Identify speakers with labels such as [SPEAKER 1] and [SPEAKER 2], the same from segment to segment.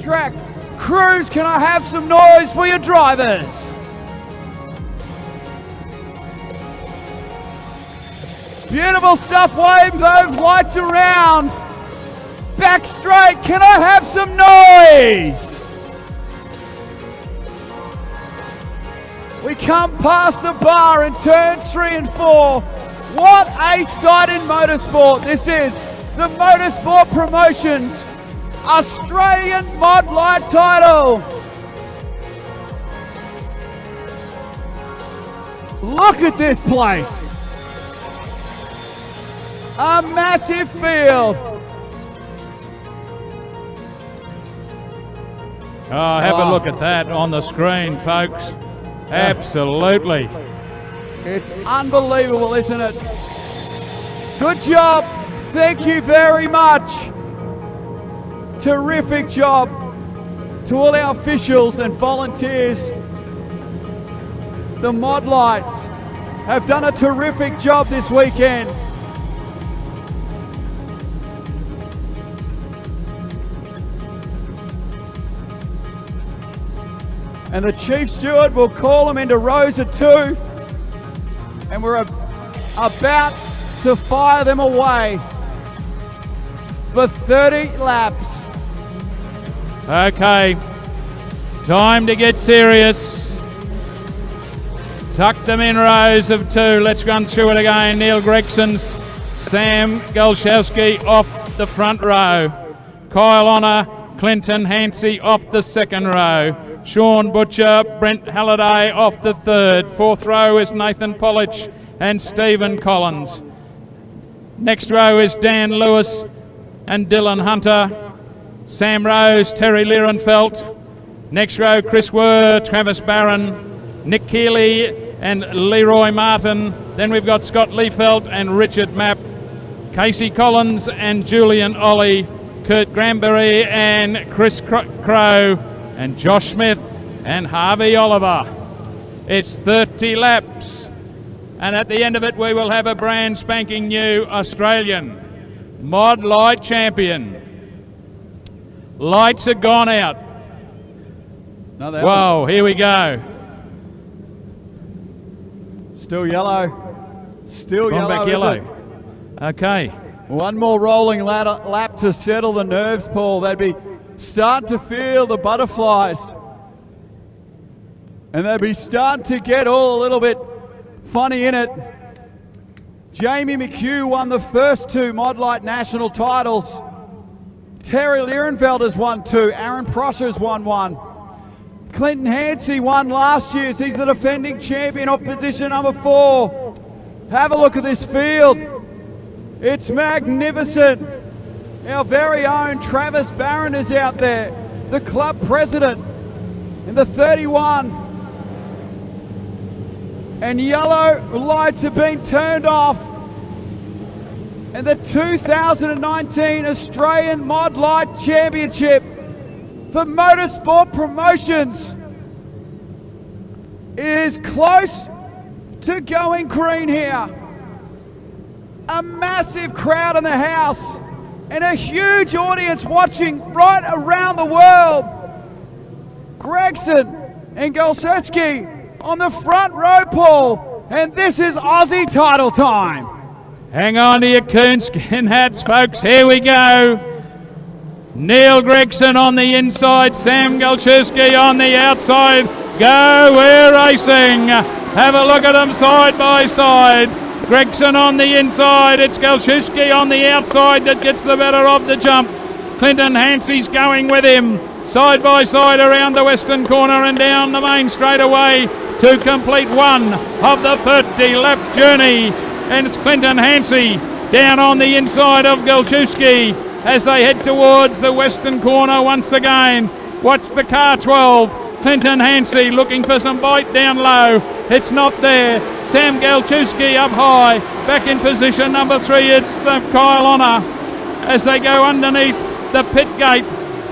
[SPEAKER 1] Track. Crews, can I have some noise for your drivers? Beautiful stuff, wave those lights around. Back straight, can I have some noise? We come past the bar in turns 3 and 4. What a sight in motorsport. This is the Motorsport Promotions Australian Modlite title. Look at this place. A massive field.
[SPEAKER 2] Oh, have a look at that on the screen, folks. Absolutely.
[SPEAKER 1] It's unbelievable, isn't it? Good job. Thank you very much. Terrific job to all our officials and volunteers. The Modlites have done a terrific job this weekend. And the Chief Steward will call them into rows of 2. And we're about to fire them away for 30 laps.
[SPEAKER 2] Okay, time to get serious. Tuck them in rows of 2. Let's run through it again. Neil Gregson, Sam Galszewski off the front row. Kyle Honor, Clinton Hansey off the second row. Sean Butcher, Brent Halliday off the third. Fourth row is Nathan Polich and Stephen Collins. Next row is Dan Lewis and Dylan Hunter. Sam Rose, Terry Lierenfeld. Next row, Chris Wurr, Travis Barron, Nick Keeley and Leroy Martin. Then we've got Scott Liefeld and Richard Mapp, Casey Collins and Julian Ollie, Kurt Granberry and Chris Crow, and Josh Smith and Harvey Oliver. It's 30 laps. And at the end of it, we will have a brand spanking new Australian Modlite champion. Lights are gone out.
[SPEAKER 1] No,
[SPEAKER 2] whoa, here we go.
[SPEAKER 1] Still yellow. Still
[SPEAKER 2] Gone
[SPEAKER 1] yellow.
[SPEAKER 2] Back yellow. Okay.
[SPEAKER 1] One more rolling lap to settle the nerves, Paul. They'd be starting to feel the butterflies. And they'd be starting to get all a little bit funny in it. Jamie McHugh won the first 2 Modlite national titles. Terry Lierenfeld has won 2. Aaron Prosser's won 1. Clinton Hansey won last year. He's the defending champion of position number 4. Have a look at this field. It's magnificent. Our very own Travis Barron is out there, the club president in the 31. And yellow lights have been turned off. And the 2019 Australian Modlite Championship for Motorsport Promotions is close to going green here. A massive crowd in the house and a huge audience watching right around the world. Gregson and Galszewski on the front row, Paul, and this is Aussie title time.
[SPEAKER 2] Hang on to your coonskin hats, folks. Here we go. Neil Gregson on the inside, Sam Galszewski on the outside. Go, we're racing. Have a look at them side by side. Gregson on the inside. It's Galchuski on the outside that gets the better of the jump. Clinton Hansey's going with him. Side by side around the western corner and down the main straightaway to complete one of the 30-lap journey. And it's Clinton Hansey down on the inside of Galchuski as they head towards the western corner once again. Watch the car 12. Clinton Hansey looking for some bite down low. It's not there. Sam Galchuski up high. Back in position number 3. It's Kyle Honor as they go underneath the pit gate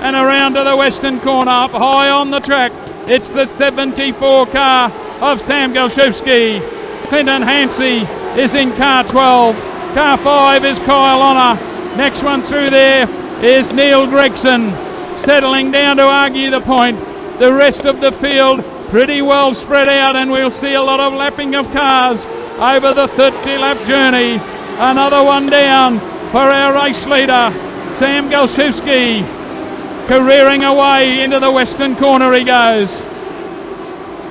[SPEAKER 2] and around to the western corner up high on the track. It's the 74 car of Sam Galchuski. Clinton Hansey is in car 12. Car 5 is Kyle Honor. Next one through there is Neil Gregson, settling down to argue the point. The rest of the field pretty well spread out, and we'll see a lot of lapping of cars over the 30-lap journey. Another one down for our race leader, Sam Galchuski, careering away into the western corner he goes.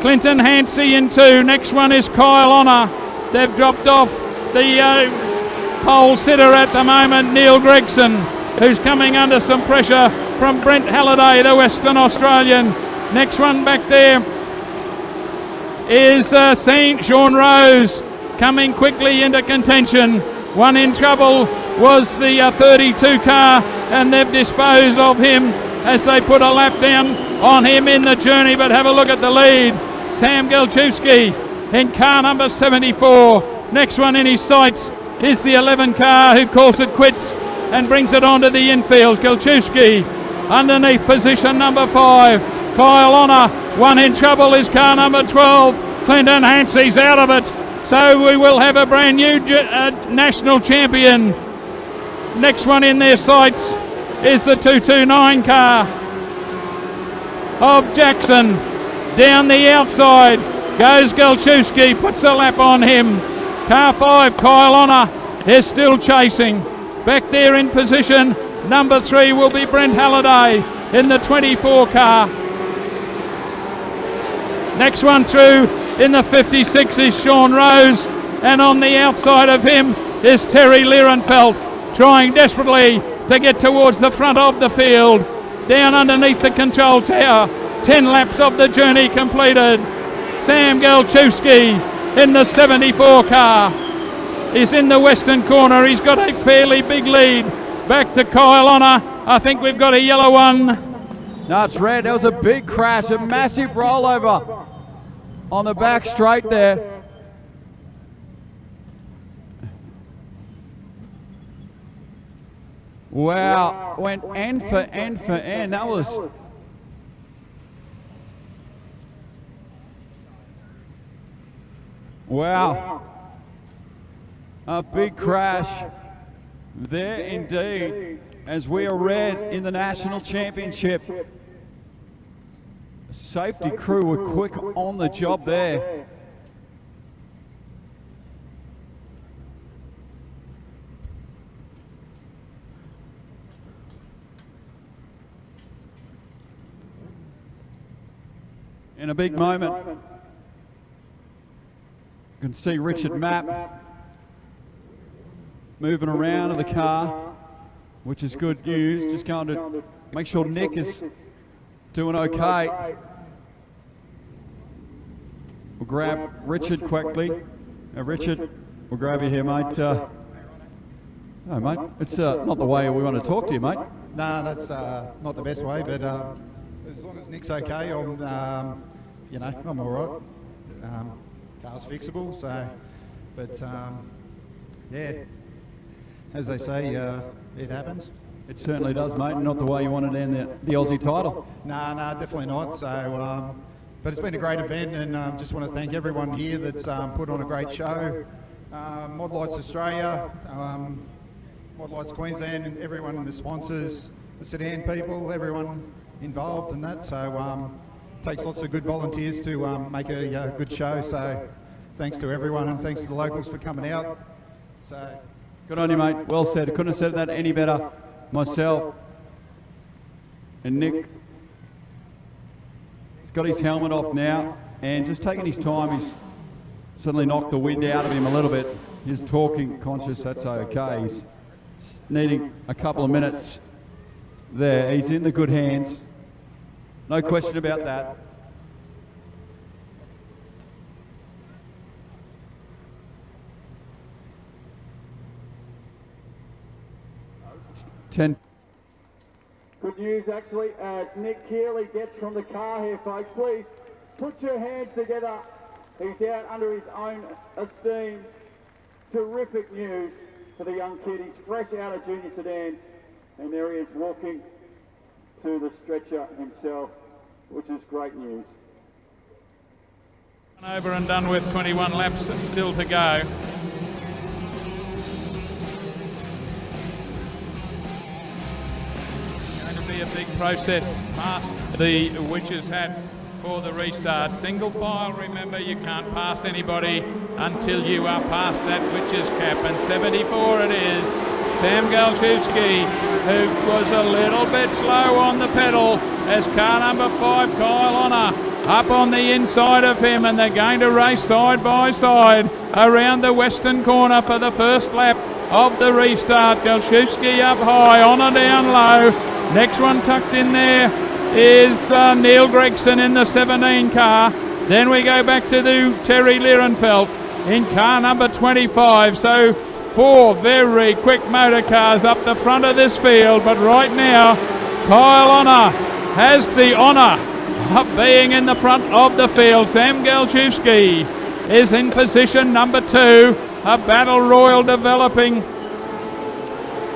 [SPEAKER 2] Clinton Hansey in 2. Next one is Kyle Honor. They've dropped off the pole sitter at the moment, Neil Gregson, who's coming under some pressure from Brent Halliday, the Western Australian. Next one back there is Sean Rose coming quickly into contention. One in trouble was the 32 car, and they've disposed of him as they put a lap down on him in the journey. But have a look at the lead. Sam Galchuski in car number 74. Next one in his sights is the 11 car who calls it quits and brings it onto the infield. Galchuski underneath position number 5. Kyle Honor, one in trouble is car number 12. Clinton Hansey's out of it. So we will have a brand new national champion. Next one in their sights is the 229 car of Jackson. Down the outside goes Galchuski, puts a lap on him. Car 5, Kyle Honor, is still chasing. Back there in position number 3 will be Brent Halliday in the 24 car. Next one through in the 56 is Sean Rose, and on the outside of him is Terry Lierenfeld, trying desperately to get towards the front of the field. Down underneath the control tower, 10 laps of the journey completed. Sam Galchuski in the 74 car is in the western corner. He's got a fairly big lead. Back to Kyle Honor. I think we've got a yellow one.
[SPEAKER 1] No, it's red. There was a big crash, a massive rollover on the back straight there. Wow, went end for end for end. That was... Wow. A big crash there indeed, as we are red in the national championship. The safety crew were quick on the job there. In a big moment, you can see Richard Mapp moving around in the car, which is good news. Just going to make sure Nick is doing okay. We'll grab Richard quickly. Richard, we'll grab you here, mate. No, mate, it's not the way we want to talk to you, mate.
[SPEAKER 3] No, that's not the best way, but as long as Nick's okay, I'm, I'm all right. Car's fixable, so, but yeah, as they say, it happens.
[SPEAKER 1] It certainly does, mate. Not the way you wanted to end the Aussie title.
[SPEAKER 3] No, definitely not. So, but it's been a great event, and just want to thank everyone here that's put on a great show. Modlites Australia, Modlites Queensland, and everyone, the sponsors, the sedan people, everyone involved in that. So, takes lots of good volunteers to make a good show. So, thanks to everyone, and thanks to the locals for coming out. So,
[SPEAKER 1] good on you, mate. Well said. I couldn't have said that any better. Myself and Nick. It's got his helmet off now and just taking his time. He's suddenly knocked the wind out of him a little bit. He's talking conscious, that's okay. He's needing a couple of minutes there. He's in the good hands. No question about that. Ten.
[SPEAKER 4] Good news actually as Nick Keeley gets from the car here, folks. Please put your hands together. He's out under his own esteem. Terrific news for the young kid. He's fresh out of junior sedans and there he is walking to the stretcher himself, which is great news.
[SPEAKER 2] Over and done with, 21 laps still to go. Going to be a big process past the Witch's Hat for the restart. Single file, remember, you can't pass anybody until you are past that Witch's Cap, and 74 it is. Sam Galchewski, who was a little bit slow on the pedal, as car number 5, Kyle Honor, up on the inside of him, and they're going to race side by side around the western corner for the first lap of the restart. Galchewski up high, Honor down low. Next one tucked in there is Neil Gregson in the 17 car. Then we go back to the Terry Lierenfeld in car number 25. So 4 very quick motor cars up the front of this field, but right now Kyle Honor has the honour of being in the front of the field. Sam Galchewski is in position number 2. A battle royal developing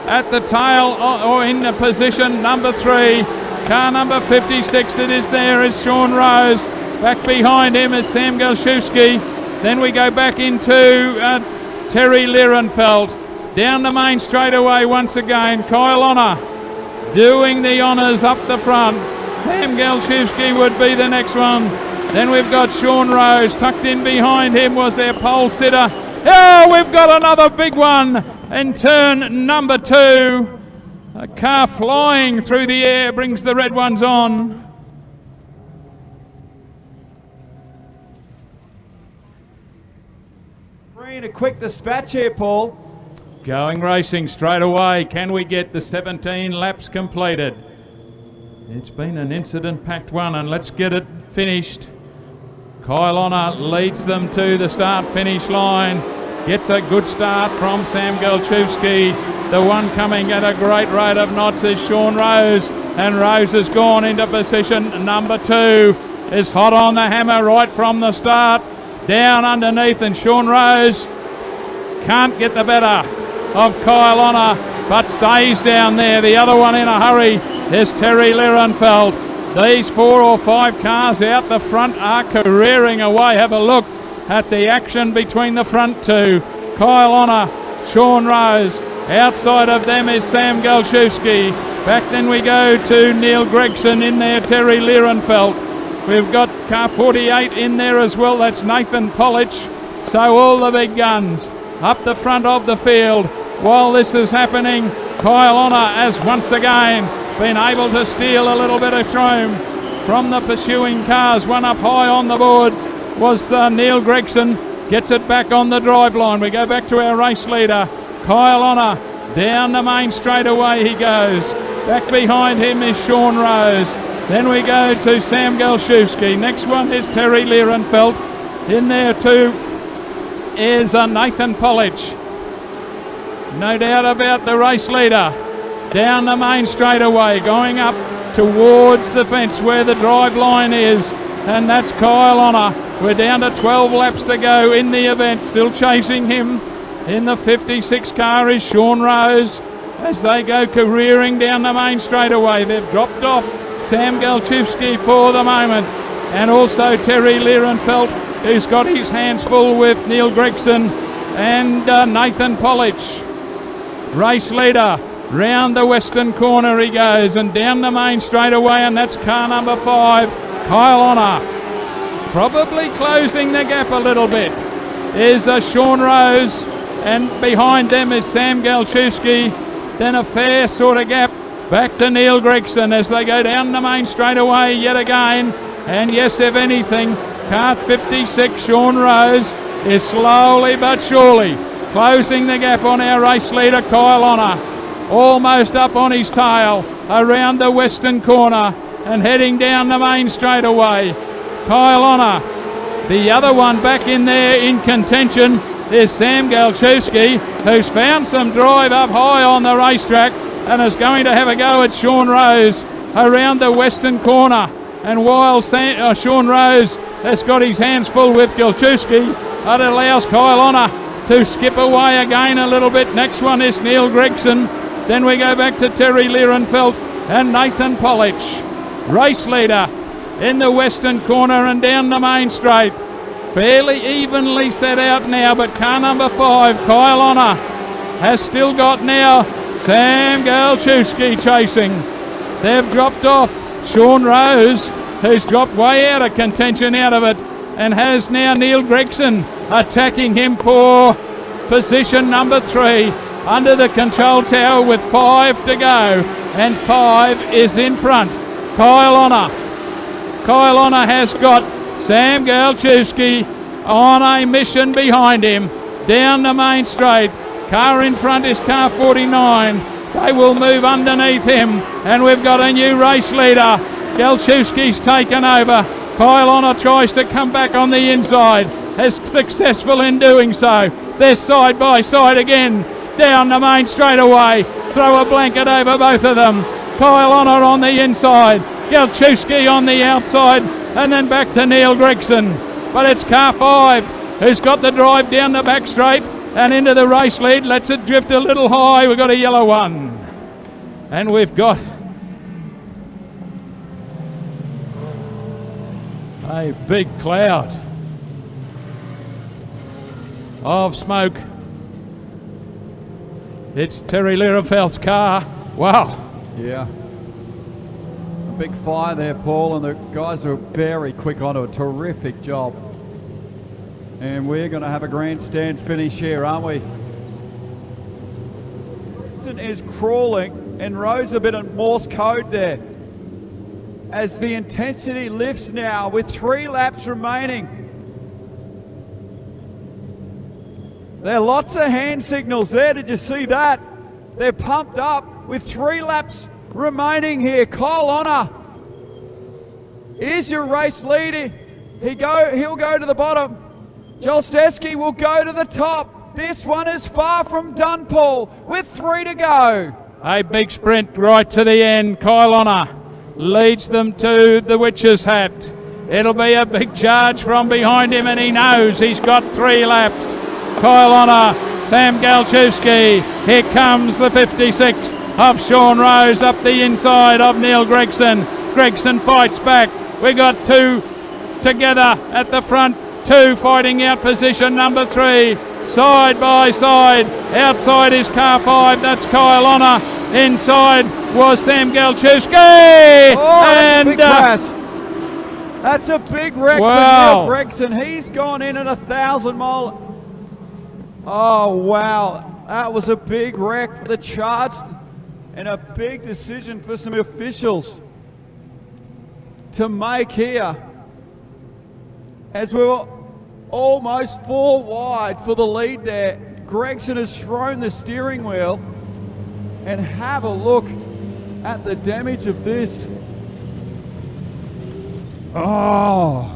[SPEAKER 2] at the tail, or in the position number 3. Car number 56, it is there, is Sean Rose. Back behind him is Sam Galchewski. Then we go back into Terry Lierenfeld. Down the main straightaway once again. Kyle Honor doing the honours up the front. Sam Galchewski would be the next one. Then we've got Sean Rose. Tucked in behind him was their pole sitter. Oh, we've got another big one in turn number 2. A car flying through the air brings the red ones on.
[SPEAKER 1] A quick dispatch here, Paul.
[SPEAKER 2] Going racing straight away. Can we get the 17 laps completed? It's been an incident-packed one, and let's get it finished. Kyle Honor leads them to the start-finish line. Gets a good start from Sam Galchewski. The one coming at a great rate of knots is Sean Rose, and Rose has gone into position number 2. Is hot on the hammer right from the start. Down underneath, and Sean Rose can't get the better of Kyle Honor, but stays down there. The other one in a hurry is Terry Lierenfeld. These 4 or 5 cars out the front are careering away. Have a look at the action between the front 2. Kyle Honor, Sean Rose. Outside of them is Sam Galchewski. Back then we go to Neil Gregson in there, Terry Lierenfeld. We've got car 48 in there as well. That's Nathan Polich. So all the big guns up the front of the field. While this is happening, Kyle Honor has once again been able to steal a little bit of chrome from the pursuing cars. One up high on the boards was Neil Gregson. Gets it back on the drive line. We go back to our race leader, Kyle Honor. Down the main straightaway he goes. Back behind him is Sean Rose. Then we go to Sam Galchewski. Next one is Terry Lierenfeld. In there too is Nathan Polich. No doubt about the race leader. Down the main straightaway, going up towards the fence where the drive line is. And that's Kyle Honor. We're down to 12 laps to go in the event. Still chasing him. In the 56 car is Sean Rose. As they go careering down the main straightaway, they've dropped off Sam Galchewski for the moment, and also Terry Lierenfeld, who's got his hands full with Neil Gregson and Nathan Polich. Race leader, round the western corner he goes, and down the main straightaway, and that's car number 5, Kyle Honor. Probably closing the gap a little bit is Sean Rose, and behind them is Sam Galchewski. Then a fair sort of gap back to Neil Gregson as they go down the main straightaway yet again. And yes, if anything, cart 56, Sean Rose, is slowly but surely closing the gap on our race leader, Kyle Honor. Almost up on his tail, around the western corner and heading down the main straightaway. Kyle Honor. The other one back in there in contention is Sam Galchewski, who's found some drive up high on the racetrack and is going to have a go at Sean Rose around the western corner. And while Sean Rose has got his hands full with Galchewski, it allows Kyle Honor to skip away again a little bit. Next one is Neil Gregson. Then we go back to Terry Lierenfeld and Nathan Polich. Race leader in the western corner and down the main straight. Fairly evenly set out now, but car number 5, Kyle Honor, has still got now Sam Galchewski chasing. They've dropped off Sean Rose, who's dropped way out of contention out of it, and has now Neil Gregson attacking him for position number 3 under the control tower with 5 to go, and 5 is in front. Kyle Honor. Kyle Honor has got Sam Galchewski on a mission behind him down the main straight. Car in front is car 49. They will move underneath him, and we've got a new race leader. Galchewski's taken over. Kyle Honor tries to come back on the inside, is successful in doing so. They're side by side again down the main straightaway. Throw a blanket over both of them. Kyle Honor on the inside, Galchewski on the outside, and then back to Neil Gregson. But it's car 5 who's got the drive down the back straight and into the race lead. Lets it drift a little high. We've got a yellow one. And we've got a big cloud of smoke. It's Terry Lierenfeld's car. Wow.
[SPEAKER 1] Yeah. A big fire there, Paul, and the guys are very quick onto it. Terrific job. And we're going to have a grandstand finish here, aren't we? Is crawling and Rose a bit of Morse code there as the intensity lifts now with 3 laps remaining. There are lots of hand signals there. Did you see that? They're pumped up with 3 laps remaining here. Kyle Honor is your race leader. He'll go to the bottom. Jalseski will go to the top. This one is far from done, Paul, with 3 to go.
[SPEAKER 2] A big sprint right to the end. Kyle Honor leads them to the Witch's Hat. It'll be a big charge from behind him, and he knows he's got 3 laps. Kyle Honor, Sam Galchewski. Here comes the 56 of Sean Rose up the inside of Neil Gregson. Gregson fights back. We got 2 together at the front. 2 fighting out position number 3. Side by side. Outside is car 5. That's Kyle Honor. Inside was Sam Galchewski.
[SPEAKER 1] Oh, that's a big crash. That's a big wreck for Neil Gregson. He's gone in at 1,000 mile. Oh, wow. That was a big wreck for the charge and a big decision for some officials to make here. As we were almost 4 wide for the lead there, Gregson has thrown the steering wheel, and have a look at the damage of this. Oh.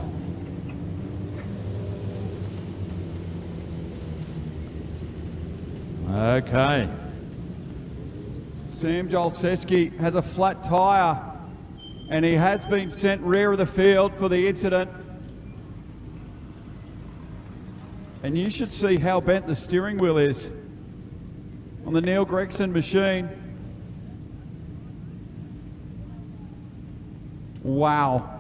[SPEAKER 2] Okay.
[SPEAKER 1] Sam Jalseski has a flat tyre, and he has been sent rear of the field for the incident. And you should see how bent the steering wheel is on the Neil Gregson machine. Wow.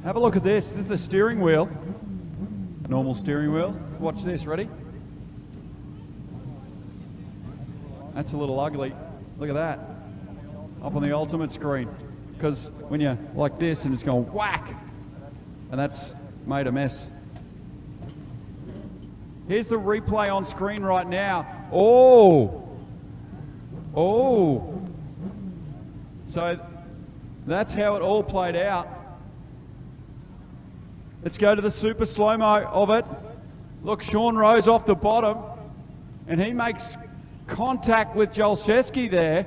[SPEAKER 1] Have a look at this. This is the steering wheel. Normal steering wheel. Watch this. Ready? That's a little ugly. Look at that. Up on the ultimate screen. Because when you're like this and it's going whack, and that's made a mess. Here's the replay on screen right now. Oh. So that's how it all played out. Let's go to the super slow-mo of it. Look, Sean Rose off the bottom, and he makes contact with Jolszewski there.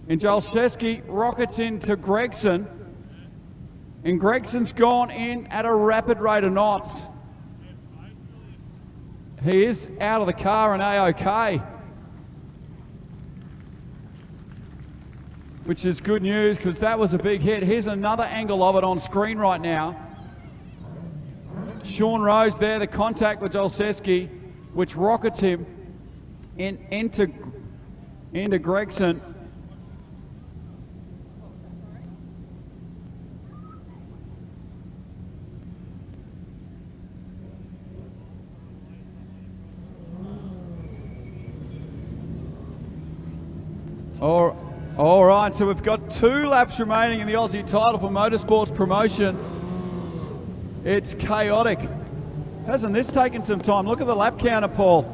[SPEAKER 1] And Jolszewski rockets into Gregson. And Gregson's gone in at a rapid rate of knots. He is out of the car and A-OK. Which is good news because that was a big hit. Here's another angle of it on screen right now. Sean Rose there, the contact with Jolszewski, which rockets him into Gregson. All right, so we've got 2 laps remaining in the Aussie title for motorsports promotion. It's chaotic. Hasn't this taken some time? Look at the lap counter, Paul.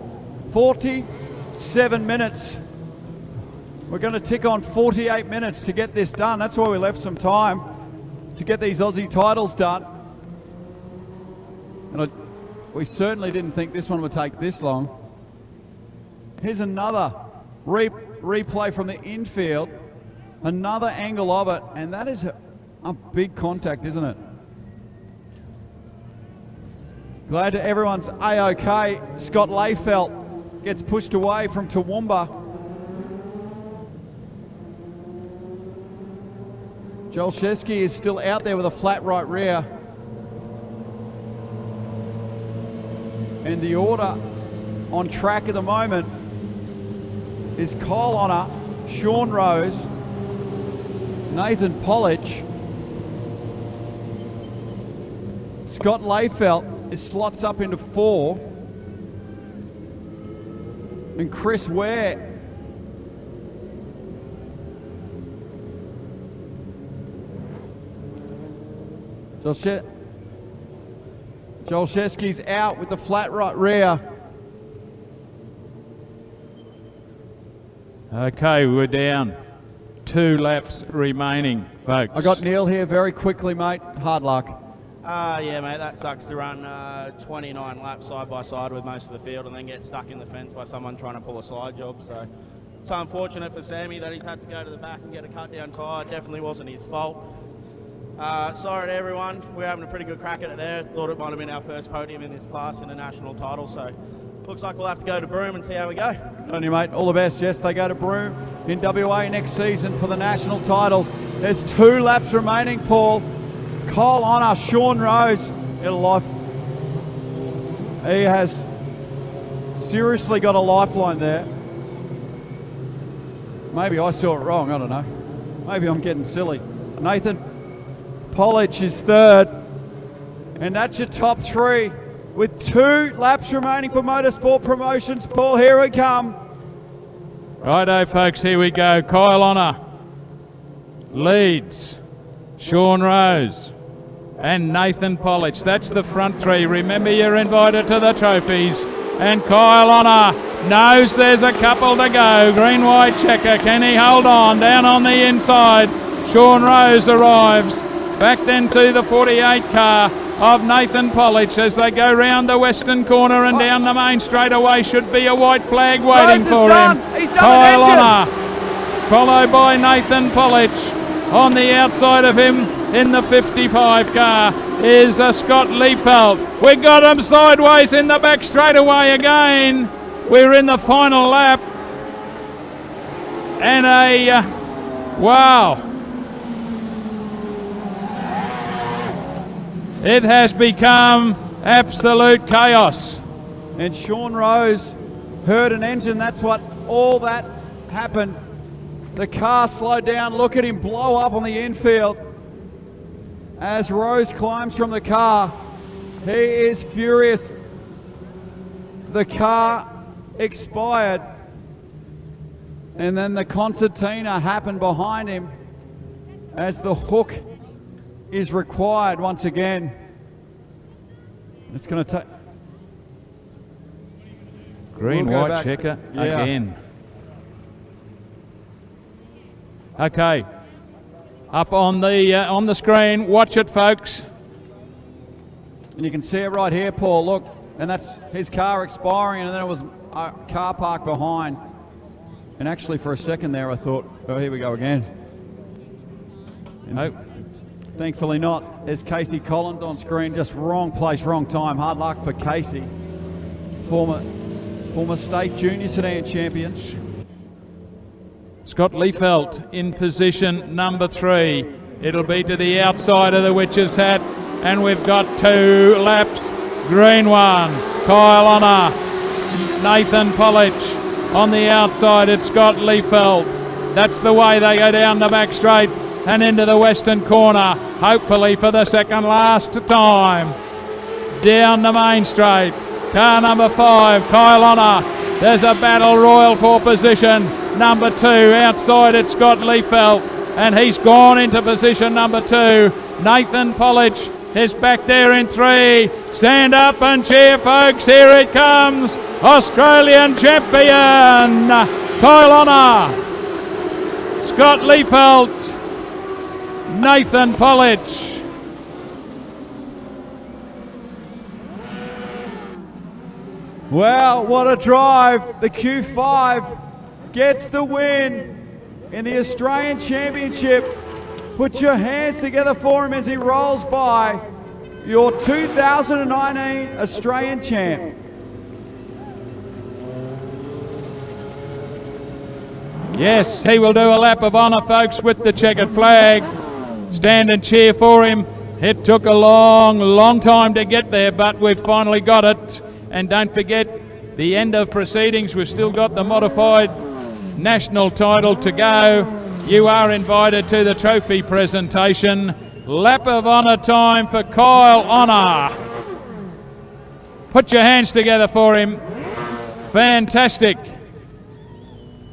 [SPEAKER 1] 47 minutes. We're going to tick on 48 minutes to get this done. That's why we left some time to get these Aussie titles done. And we certainly didn't think this one would take this long. Here's another replay from the infield. Another angle of it, and that is a big contact, isn't it? Glad to everyone's A-OK. Scott Layfelt gets pushed away from Toowoomba. Jolszewski is still out there with a flat right rear. And the order on track at the moment is Kyle Honor, Sean Rose, Nathan Polich, Scott Layfelt is slots up into 4, and Chris Ware Jolszewski's out with the flat right rear.
[SPEAKER 2] Okay, we're down. 2 laps remaining, folks.
[SPEAKER 1] I got Neil here very quickly, mate. Hard luck.
[SPEAKER 5] Yeah, mate, that sucks to run 29 laps side by side with most of the field and then get stuck in the fence by someone trying to pull a side job. So it's unfortunate for Sammy that he's had to go to the back and get a cut down tyre. It definitely wasn't his fault. Sorry to everyone. We're having a pretty good crack at it there. Thought it might have been our first podium in this class in a national title. So looks like we'll have to go to Broome and see how we go.
[SPEAKER 1] Good on you, mate. All the best. Yes, they go to Broome in WA next season for the national title. There's 2 laps remaining, Paul. Kyle Honor, Sean Rose, it'll life. He has seriously got a lifeline there. Maybe I saw it wrong, I don't know. Maybe I'm getting silly. Nathan Polich is 3rd. And that's your top 3 with 2 laps remaining for motorsport promotions. Paul, here we come.
[SPEAKER 2] Righto, folks, here we go. Kyle Honor leads. Sean Rose and Nathan Polich. That's the front 3. Remember, you're invited to the trophies. And Kyle Honor knows there's a couple to go. Green-white checker. Can he hold on? Down on the inside. Sean Rose arrives. Back then to the 48 car of Nathan Polich as they go round the western corner and down the main straightaway. Should be a white flag waiting for him.
[SPEAKER 1] He's done
[SPEAKER 2] Kyle Honor, followed by Nathan Polich. On the outside of him in the 55 car is Scott Layfelt. We got him sideways in the back straightaway again. We're in the final lap. And wow. It has become absolute chaos.
[SPEAKER 1] And Sean Rose heard an engine. That's what all that happened. The car slowed down. Look at him blow up on the infield as Rose climbs from the car. He is furious. The car expired. And then the concertina happened behind him as the hook is required once again. It's going to take...
[SPEAKER 2] Green,
[SPEAKER 1] We'll go
[SPEAKER 2] white
[SPEAKER 1] back.
[SPEAKER 2] checker
[SPEAKER 1] Yeah.
[SPEAKER 2] again. Okay. Up on the screen. Watch it, folks.
[SPEAKER 1] And you can see it right here, Paul. Look, and that's his car expiring, and then it was a car parked behind. And actually, for a second there, I thought, oh, here we go again.
[SPEAKER 2] Nope.
[SPEAKER 1] Thankfully not. There's Casey Collins on screen. Just wrong place, wrong time. Hard luck for Casey. Former state junior sedan champion.
[SPEAKER 2] Scott Liefeld in position number 3. It'll be to the outside of the witch's hat. And we've got 2 laps. Green one, Kyle Honor. Nathan Polich. On the outside, it's Scott Liefeld. That's the way they go down the back straight and into the western corner, hopefully for the second last time. Down the main straight. Car number 5, Kyle Honor. There's a battle royal for position. Number 2, outside it's Scott Liefeld, and he's gone into position number 2. Nathan Polich is back there in 3. Stand up and cheer, folks. Here it comes. Australian champion, Kyle Honor. Scott Liefeld, Nathan Polich.
[SPEAKER 1] Well, what a drive. The Q5 gets the win in the Australian Championship. Put your hands together for him as he rolls by, your 2019 Australian champ.
[SPEAKER 2] Yes, he will do a lap of honour, folks, with the checkered flag. Stand and cheer for him. It took a long time to get there, but we've finally got it. And don't forget, the end of proceedings, we've still got the modified national title to go. You are invited to the trophy presentation. Lap of honour time for Kyle Honor. Put your hands together for him. Fantastic.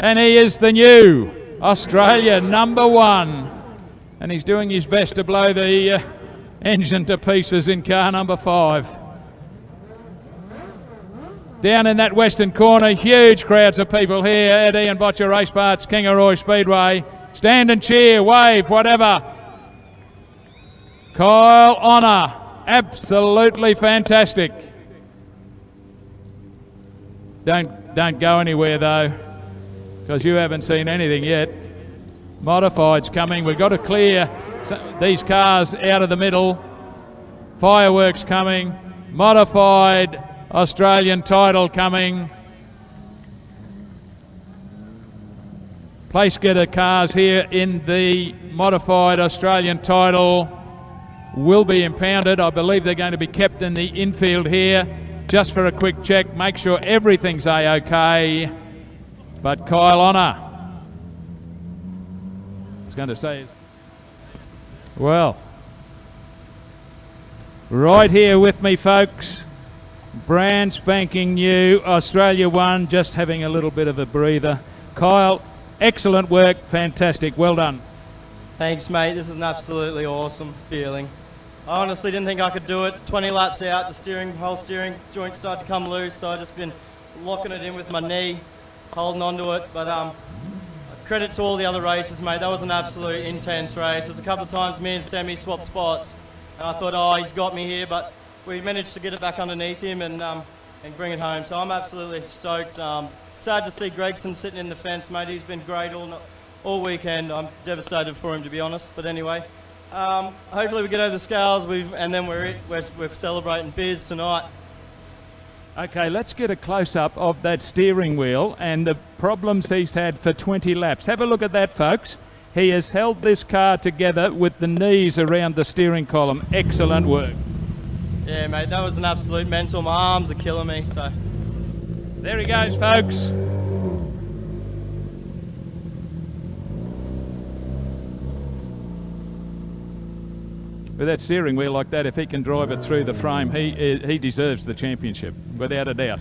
[SPEAKER 2] And he is the new Australia number 1. And he's doing his best to blow the engine to pieces in car number 5. Down in that western corner, huge crowds of people here at Ian Botcher Race Parts, Kingaroy Speedway. Stand and cheer, wave, whatever. Kyle Honor, absolutely fantastic. Don't go anywhere though, because you haven't seen anything yet. Modified's coming. We've got to clear these cars out of the middle. Fireworks coming. Modified Australian title coming. Place getter cars here in the modified Australian title will be impounded. I believe they're going to be kept in the infield here just for a quick check, make sure everything's A-OK. But Kyle Honor, I was going to say, well, right here with me, folks, brand spanking new Australia 1, just having a little bit of a breather. Kyle, excellent work, fantastic, well done.
[SPEAKER 6] Thanks, mate. This is an absolutely awesome feeling. I honestly didn't think I could do it. 20 laps out, the whole steering joint started to come loose, so I've just been locking it in with my knee, holding onto it. But credit to all the other races, mate. That was an absolute intense race. There's a couple of times me and Sammy swapped spots, and I thought, oh, he's got me here, but we managed to get it back underneath him and bring it home. So I'm absolutely stoked. Sad to see Gregson sitting in the fence, mate. He's been great all weekend. I'm devastated for him, to be honest. But anyway, hopefully we get over the scales, and then we're celebrating Biz tonight.
[SPEAKER 2] Okay, let's get a close-up of that steering wheel and the problems he's had for 20 laps. Have a look at that, folks. He has held this car together with the knees around the steering column. Excellent work.
[SPEAKER 6] Yeah, mate, that was an absolute mental. My arms are killing me, so.
[SPEAKER 2] There he goes, folks. With that steering wheel like that, if he can drive it through the frame, he deserves the championship, without a doubt.